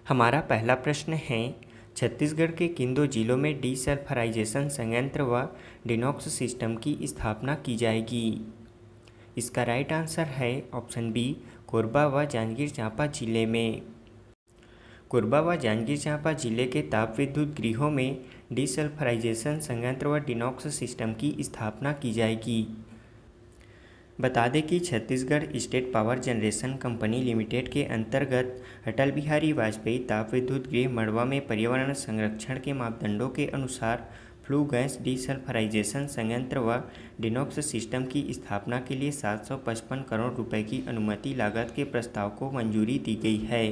हमारा पहला प्रश्न है, छत्तीसगढ़ के किन दो जिलों में डीसल्फराइजेशन संयंत्र व डिनॉक्स सिस्टम की स्थापना की जाएगी? इसका राइट आंसर है ऑप्शन बी, कोरबा व जांजगीर चांपा जिले में। कोरबा व जांजगीर चांपा जिले के ताप विद्युत गृहों में डीसल्फराइजेशन संयंत्र व डिनॉक्स सिस्टम की स्थापना की जाएगी। बता दें कि Chhattisgarh state power generation company limited के अंतर्गत अटल बिहारी वाजपेयी ताप विद्युत गृह मड़वा में पर्यावरण संरक्षण के मापदंडों के अनुसार फ्लू गैस डीसल्फराइजेशन संयंत्र व डिनॉक्स सिस्टम की स्थापना के लिए 755 करोड़ रुपए की अनुमति लागत के प्रस्ताव को मंजूरी दी गई है।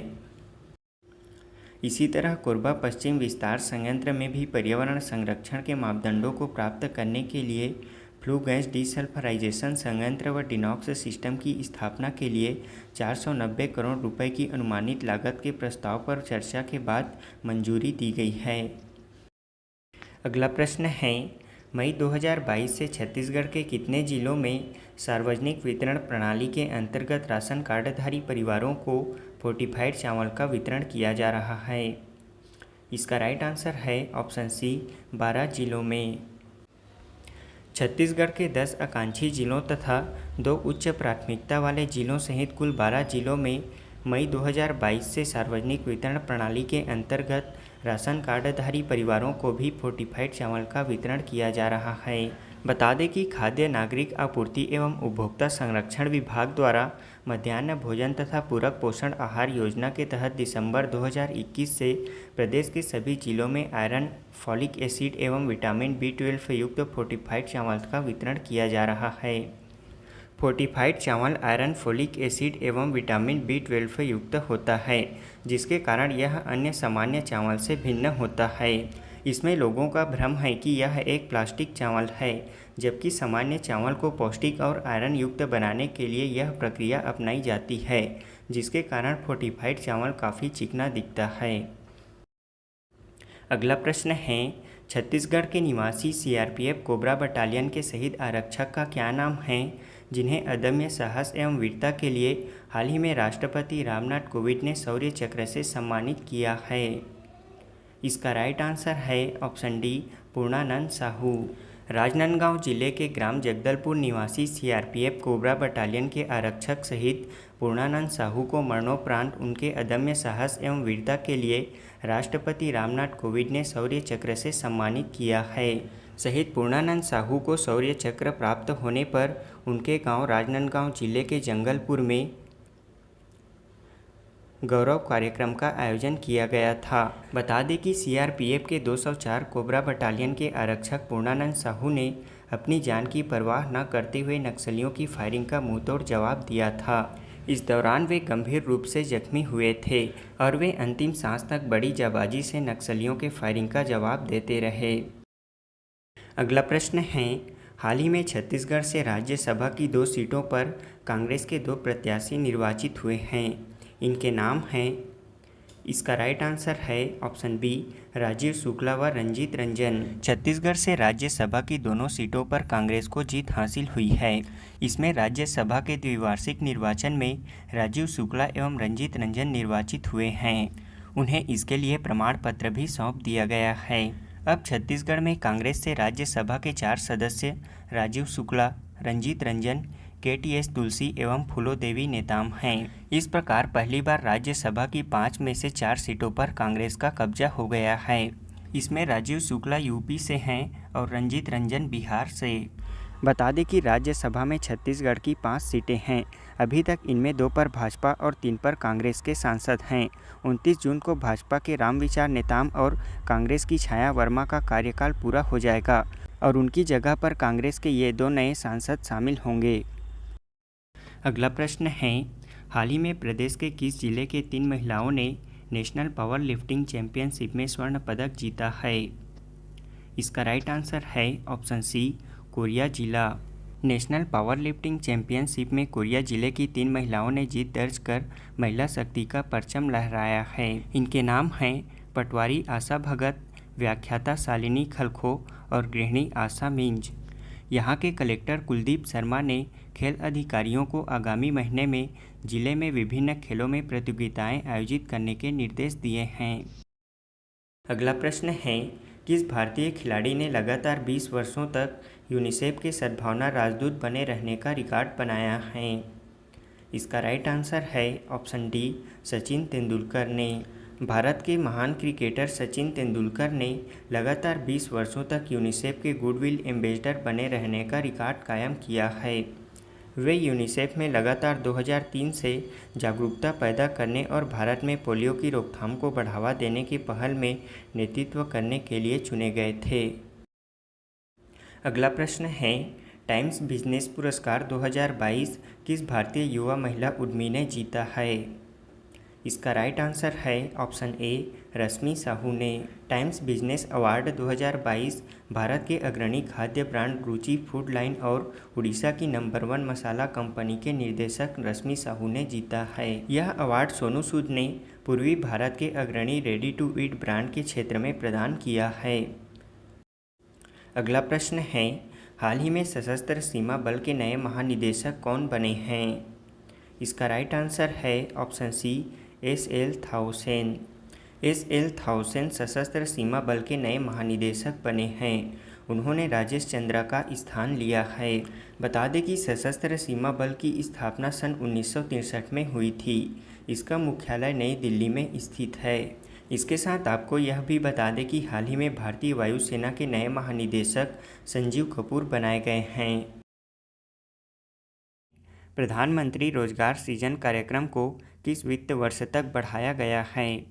इसी तरह कोरबा पश्चिम विस्तार संयंत्र में भी पर्यावरण संरक्षण के मापदंडों को प्राप्त करने के लिए फ्लू गैस डीसल्फराइजेशन संयंत्र व डिनॉक्स सिस्टम की स्थापना के लिए 490 करोड़ रुपए की अनुमानित लागत के प्रस्ताव पर चर्चा के बाद मंजूरी दी गई है। अगला प्रश्न है, मई 2022 से छत्तीसगढ़ के कितने जिलों में सार्वजनिक वितरण प्रणाली के अंतर्गत राशन कार्डधारी परिवारों को फोर्टिफाइड चावल का वितरण किया जा रहा है? इसका राइट आंसर है ऑप्शन सी, 12 जिलों में। छत्तीसगढ़ के 10 आकांक्षी जिलों तथा 2 उच्च प्राथमिकता वाले जिलों सहित कुल 12 जिलों में मई 2022 से सार्वजनिक वितरण प्रणाली के अंतर्गत राशन कार्डधारी परिवारों को भी फोर्टिफाइड चावल का वितरण किया जा रहा है। बता दें कि खाद्य नागरिक आपूर्ति एवं उपभोक्ता संरक्षण विभाग द्वारा मध्याह्न भोजन तथा पूरक पोषण आहार योजना के तहत दिसंबर 2021 से प्रदेश के सभी जिलों में आयरन, फॉलिक एसिड एवं विटामिन B12 युक्त फोर्टिफाइड चावल का वितरण किया जा रहा है। फोर्टिफाइड चावल आयरन, फोलिक एसिड एवं विटामिन B12 युक्त होता है, जिसके कारण यह अन्य सामान्य चावल से भिन्न होता है। इसमें लोगों का भ्रम है कि यह एक प्लास्टिक चावल है, जबकि सामान्य चावल को पौष्टिक और आयरन युक्त बनाने के लिए यह प्रक्रिया अपनाई जाती है, जिसके कारण फोर्टिफाइड चावल काफ़ी चिकना दिखता है। अगला प्रश्न है, छत्तीसगढ़ के निवासी CRPF कोबरा बटालियन के शहीद आरक्षक का क्या नाम है, जिन्हें अदम्य साहस एवं वीरता के लिए हाल ही में राष्ट्रपति रामनाथ कोविंद ने शौर्य चक्र से सम्मानित किया है? इसका राइट आंसर है ऑप्शन डी, पूर्णानंद साहू। राजनांदगांव जिले के ग्राम जगदलपुर निवासी CRPF कोबरा बटालियन के आरक्षक शहीद पूर्णानंद साहू को मरणोपरांत उनके अदम्य साहस एवं वीरता के लिए राष्ट्रपति रामनाथ कोविंद ने शौर्य चक्र से सम्मानित किया है। शहीद पूर्णानंद साहू को शौर्य चक्र प्राप्त होने पर उनके गांव राजनांदगांव जिले के जंगलपुर में गौरव कार्यक्रम का आयोजन किया गया था। बता दें कि CRPF के 204 कोबरा बटालियन के आरक्षक पूर्णानंद साहू ने अपनी जान की परवाह न करते हुए नक्सलियों की फायरिंग का मुंहतोड़ जवाब दिया था। इस दौरान वे गंभीर रूप से जख्मी हुए थे और वे अंतिम सांस तक बड़ी जाबाजी से नक्सलियों के फायरिंग का जवाब देते रहे। अगला प्रश्न है, हाल ही में छत्तीसगढ़ से राज्यसभा की 2 सीटों पर कांग्रेस के 2 प्रत्याशी निर्वाचित हुए हैं। इनके नाम हैं, इसका राइट आंसर है ऑप्शन बी, राजीव शुक्ला व रंजीत रंजन। छत्तीसगढ़ से राज्यसभा की दोनों सीटों पर कांग्रेस को जीत हासिल हुई है। इसमें राज्यसभा के द्विवार्षिक निर्वाचन में राजीव शुक्ला एवं रंजीत रंजन निर्वाचित हुए हैं। उन्हें इसके लिए प्रमाण पत्र भी सौंप दिया गया है। अब छत्तीसगढ़ में कांग्रेस से राज्यसभा के 4 सदस्य राजीव शुक्ला, रंजीत रंजन, KTS तुलसी एवं फूलो देवी नेताम हैं। इस प्रकार पहली बार राज्यसभा की 5 में से 4 सीटों पर कांग्रेस का कब्जा हो गया है। इसमें राजीव शुक्ला यूपी से हैं और रंजीत रंजन बिहार से। बता दें कि राज्यसभा में छत्तीसगढ़ की 5 सीटें हैं। अभी तक इनमें 2 पर भाजपा और 3 पर कांग्रेस के सांसद हैं। 29 जून को भाजपा के रामविचार नेताम और कांग्रेस की छाया वर्मा का कार्यकाल पूरा हो जाएगा और उनकी जगह पर कांग्रेस के ये 2 नए सांसद शामिल होंगे। अगला प्रश्न है, हाल ही में प्रदेश के किस जिले के 3 महिलाओं ने नेशनल पावर लिफ्टिंग चैंपियनशिप में स्वर्ण पदक जीता है? इसका राइट आंसर है ऑप्शन सी, कोरिया जिला। नेशनल पावर लिफ्टिंग चैंपियनशिप में कोरिया जिले की 3 महिलाओं ने जीत दर्ज कर महिला शक्ति का परचम लहराया है। इनके नाम हैं पटवारी आशा भगत, व्याख्याता शालिनी खलखो और गृहिणी आशा मिंज। यहाँ के कलेक्टर कुलदीप शर्मा ने खेल अधिकारियों को आगामी महीने में जिले में विभिन्न खेलों में प्रतियोगिताएं आयोजित करने के निर्देश दिए हैं। अगला प्रश्न है, किस भारतीय खिलाड़ी ने लगातार 20 वर्षों तक यूनिसेफ के सद्भावना राजदूत बने रहने का रिकॉर्ड बनाया है? इसका राइट आंसर है ऑप्शन डी, सचिन तेंदुलकर ने। भारत के महान क्रिकेटर सचिन तेंदुलकर ने लगातार 20 वर्षों तक यूनिसेफ के गुडविल एम्बेसडर बने रहने का रिकॉर्ड कायम किया है। वे यूनिसेफ में लगातार 2003 से जागरूकता पैदा करने और भारत में पोलियो की रोकथाम को बढ़ावा देने की पहल में नेतृत्व करने के लिए चुने गए थे। अगला प्रश्न है, टाइम्स बिजनेस पुरस्कार 2022 किस भारतीय युवा महिला उद्यमी ने जीता है? इसका राइट आंसर है ऑप्शन ए, रश्मि साहू ने। टाइम्स बिजनेस अवार्ड 2022 भारत के अग्रणी खाद्य ब्रांड रुचि फूड लाइन और उड़ीसा की नंबर 1 मसाला कंपनी के निर्देशक रश्मि साहू ने जीता है। यह अवार्ड सोनू सूद ने पूर्वी भारत के अग्रणी रेडी टू ईट ब्रांड के क्षेत्र में प्रदान किया है। अगला प्रश्न है, हाल ही में सशस्त्र सीमा बल के नए महानिदेशक कौन बने हैं? इसका राइट आंसर है ऑप्शन सी, एस.एल. थाउसेन। एस.एल. थाउसेन सशस्त्र सीमा बल के नए महानिदेशक बने हैं। उन्होंने राजेश चंद्रा का स्थान लिया है। बता दें कि सशस्त्र सीमा बल की स्थापना सन 1963 में हुई थी। इसका मुख्यालय नई दिल्ली में स्थित है। इसके साथ आपको यह भी बता दें कि हाल ही में भारतीय वायुसेना के नए महानिदेशक संजीव कपूर बनाए गए हैं। प्रधानमंत्री रोजगार सृजन कार्यक्रम को किस वित्त वर्ष तक बढ़ाया गया है?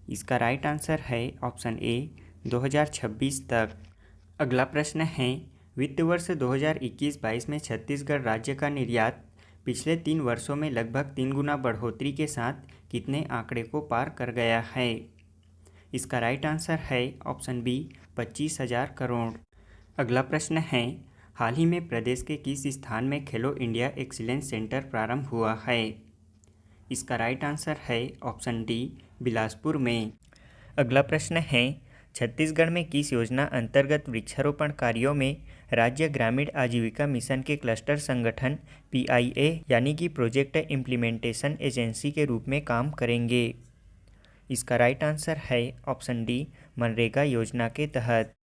इसका राइट आंसर है ऑप्शन ए, 2026 तक। अगला प्रश्न है, वित्त वर्ष 2021-22 में छत्तीसगढ़ राज्य का निर्यात पिछले 3 वर्षों में लगभग 3 गुना बढ़ोतरी के साथ कितने आंकड़े को पार कर गया है? इसका राइट आंसर है ऑप्शन बी, 25,000 करोड़। अगला प्रश्न है, हाल ही में प्रदेश के किस स्थान में खेलो इंडिया एक्सीलेंस सेंटर प्रारंभ हुआ है? इसका राइट आंसर है ऑप्शन डी, बिलासपुर में। अगला प्रश्न है, छत्तीसगढ़ में किस योजना अंतर्गत वृक्षारोपण कार्यों में राज्य ग्रामीण आजीविका मिशन के क्लस्टर संगठन PIA यानी कि प्रोजेक्ट इम्प्लीमेंटेशन एजेंसी के रूप में काम करेंगे? इसका राइट आंसर है ऑप्शन डी, मनरेगा योजना के तहत।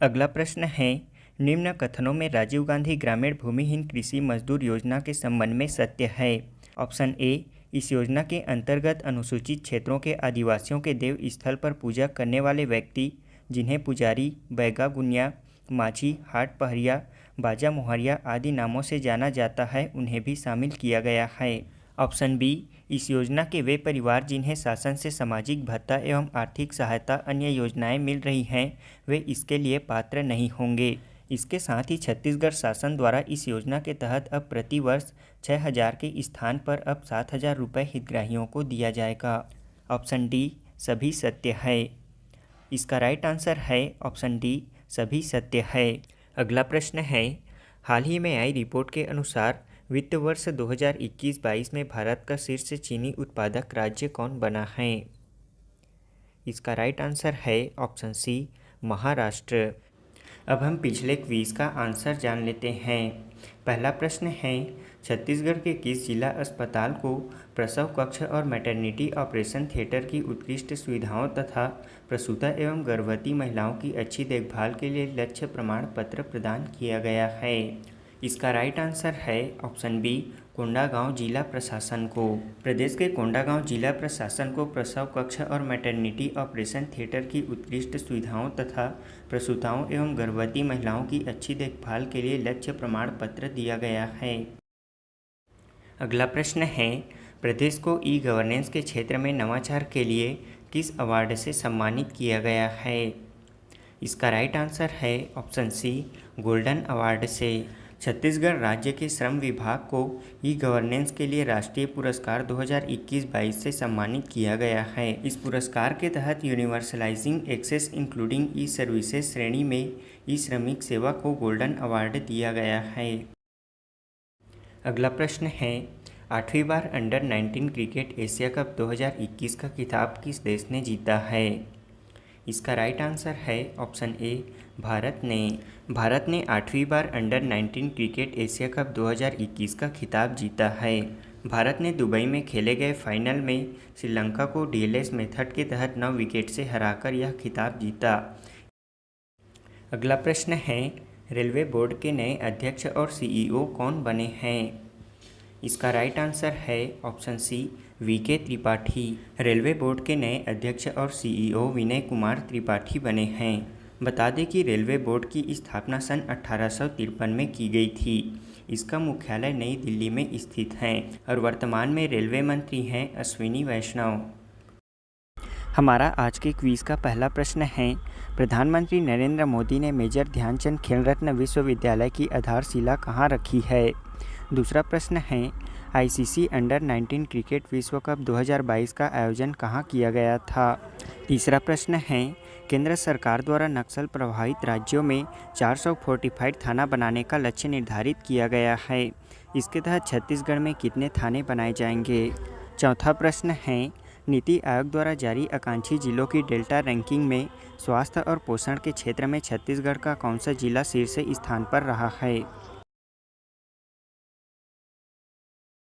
अगला प्रश्न है, निम्न कथनों में राजीव गांधी ग्रामीण भूमिहीन कृषि मजदूर योजना के संबंध में सत्य है? ऑप्शन ए, इस योजना के अंतर्गत अनुसूचित क्षेत्रों के आदिवासियों के देव स्थल पर पूजा करने वाले व्यक्ति, जिन्हें पुजारी, बैगा गुनिया, माझी, हाट पहरिया, बाजा मोहरिया आदि नामों से जाना जाता है, उन्हें भी शामिल किया गया है। ऑप्शन बी, इस योजना के वे परिवार जिन्हें शासन से सामाजिक भत्ता एवं आर्थिक सहायता अन्य योजनाएं मिल रही हैं, वे इसके लिए पात्र नहीं होंगे। इसके साथ ही छत्तीसगढ़ शासन द्वारा इस योजना के तहत अब प्रति वर्ष 6,000 के स्थान पर अब 7,000 रुपये हितग्राहियों को दिया जाएगा। ऑप्शन डी, सभी सत्य है। इसका राइट आंसर है ऑप्शन डी, सभी सत्य है। अगला प्रश्न है, हाल ही में आई रिपोर्ट के अनुसार वित्त वर्ष 2021-22 में भारत का शीर्ष चीनी उत्पादक राज्य कौन बना है? इसका राइट आंसर है ऑप्शन सी, महाराष्ट्र। अब हम पिछले क्विज का आंसर जान लेते हैं। पहला प्रश्न है, छत्तीसगढ़ के किस जिला अस्पताल को प्रसव कक्ष और मैटरनिटी ऑपरेशन थिएटर की उत्कृष्ट सुविधाओं तथा प्रसूता एवं गर्भवती महिलाओं की अच्छी देखभाल के लिए लक्ष्य प्रमाण पत्र प्रदान किया गया है? इसका राइट आंसर है ऑप्शन बी, कोंडागांव जिला प्रशासन को। प्रदेश के कोंडागांव जिला प्रशासन को प्रसव कक्ष और मैटरनिटी ऑपरेशन थिएटर की उत्कृष्ट सुविधाओं तथा प्रसूताओं एवं गर्भवती महिलाओं की अच्छी देखभाल के लिए लक्ष्य प्रमाण पत्र दिया गया है। अगला प्रश्न है, प्रदेश को ई गवर्नेंस के क्षेत्र में नवाचार के लिए किस अवार्ड से सम्मानित किया गया है? इसका राइट आंसर है ऑप्शन सी, गोल्डन अवार्ड से। छत्तीसगढ़ राज्य के श्रम विभाग को ई गवर्नेंस के लिए राष्ट्रीय पुरस्कार 2021-22 से सम्मानित किया गया है। इस पुरस्कार के तहत यूनिवर्सलाइजिंग एक्सेस इंक्लूडिंग ई सर्विसेज श्रेणी में ई श्रमिक सेवा को गोल्डन अवार्ड दिया गया है। अगला प्रश्न है, 8वीं बार अंडर 19 क्रिकेट एशिया कप 2021 का खिताब किस देश ने जीता है? इसका राइट आंसर है ऑप्शन ए भारत ने 8वीं बार अंडर 19 क्रिकेट एशिया कप 2021 का खिताब जीता है। भारत ने दुबई में खेले गए फाइनल में श्रीलंका को डीएलएस मेथड के तहत 9 विकेट से हराकर यह खिताब जीता। अगला प्रश्न है, रेलवे बोर्ड के नए अध्यक्ष और सीईओ कौन बने हैं? इसका राइट आंसर है option C V K Tripathi. Railway board के नए अध्यक्ष और सीईओ विनय कुमार त्रिपाठी बने हैं। बता दें कि रेलवे बोर्ड की स्थापना सन 1853 में की गई थी। इसका मुख्यालय नई दिल्ली में स्थित है और वर्तमान में रेलवे मंत्री हैं अश्विनी वैष्णव। हमारा आज के क्विज़ का पहला प्रश्न है, प्रधानमंत्री नरेंद्र मोदी ने मेजर ध्यानचंद खेल रत्न विश्वविद्यालय की आधारशिला कहाँ रखी है? दूसरा प्रश्न है, आईसीसी अंडर 19 क्रिकेट विश्व कप 2022 का आयोजन कहाँ किया गया था? तीसरा प्रश्न है, केंद्र सरकार द्वारा नक्सल प्रभावित राज्यों में 400 फोर्टिफाइड थाना बनाने का लक्ष्य निर्धारित किया गया है। इसके तहत छत्तीसगढ़ में कितने थाने बनाए जाएंगे? चौथा प्रश्न है, नीति आयोग द्वारा जारी आकांक्षी जिलों की डेल्टा रैंकिंग में स्वास्थ्य और पोषण के क्षेत्र में छत्तीसगढ़ का कौन सा जिला शीर्ष स्थान पर रहा है?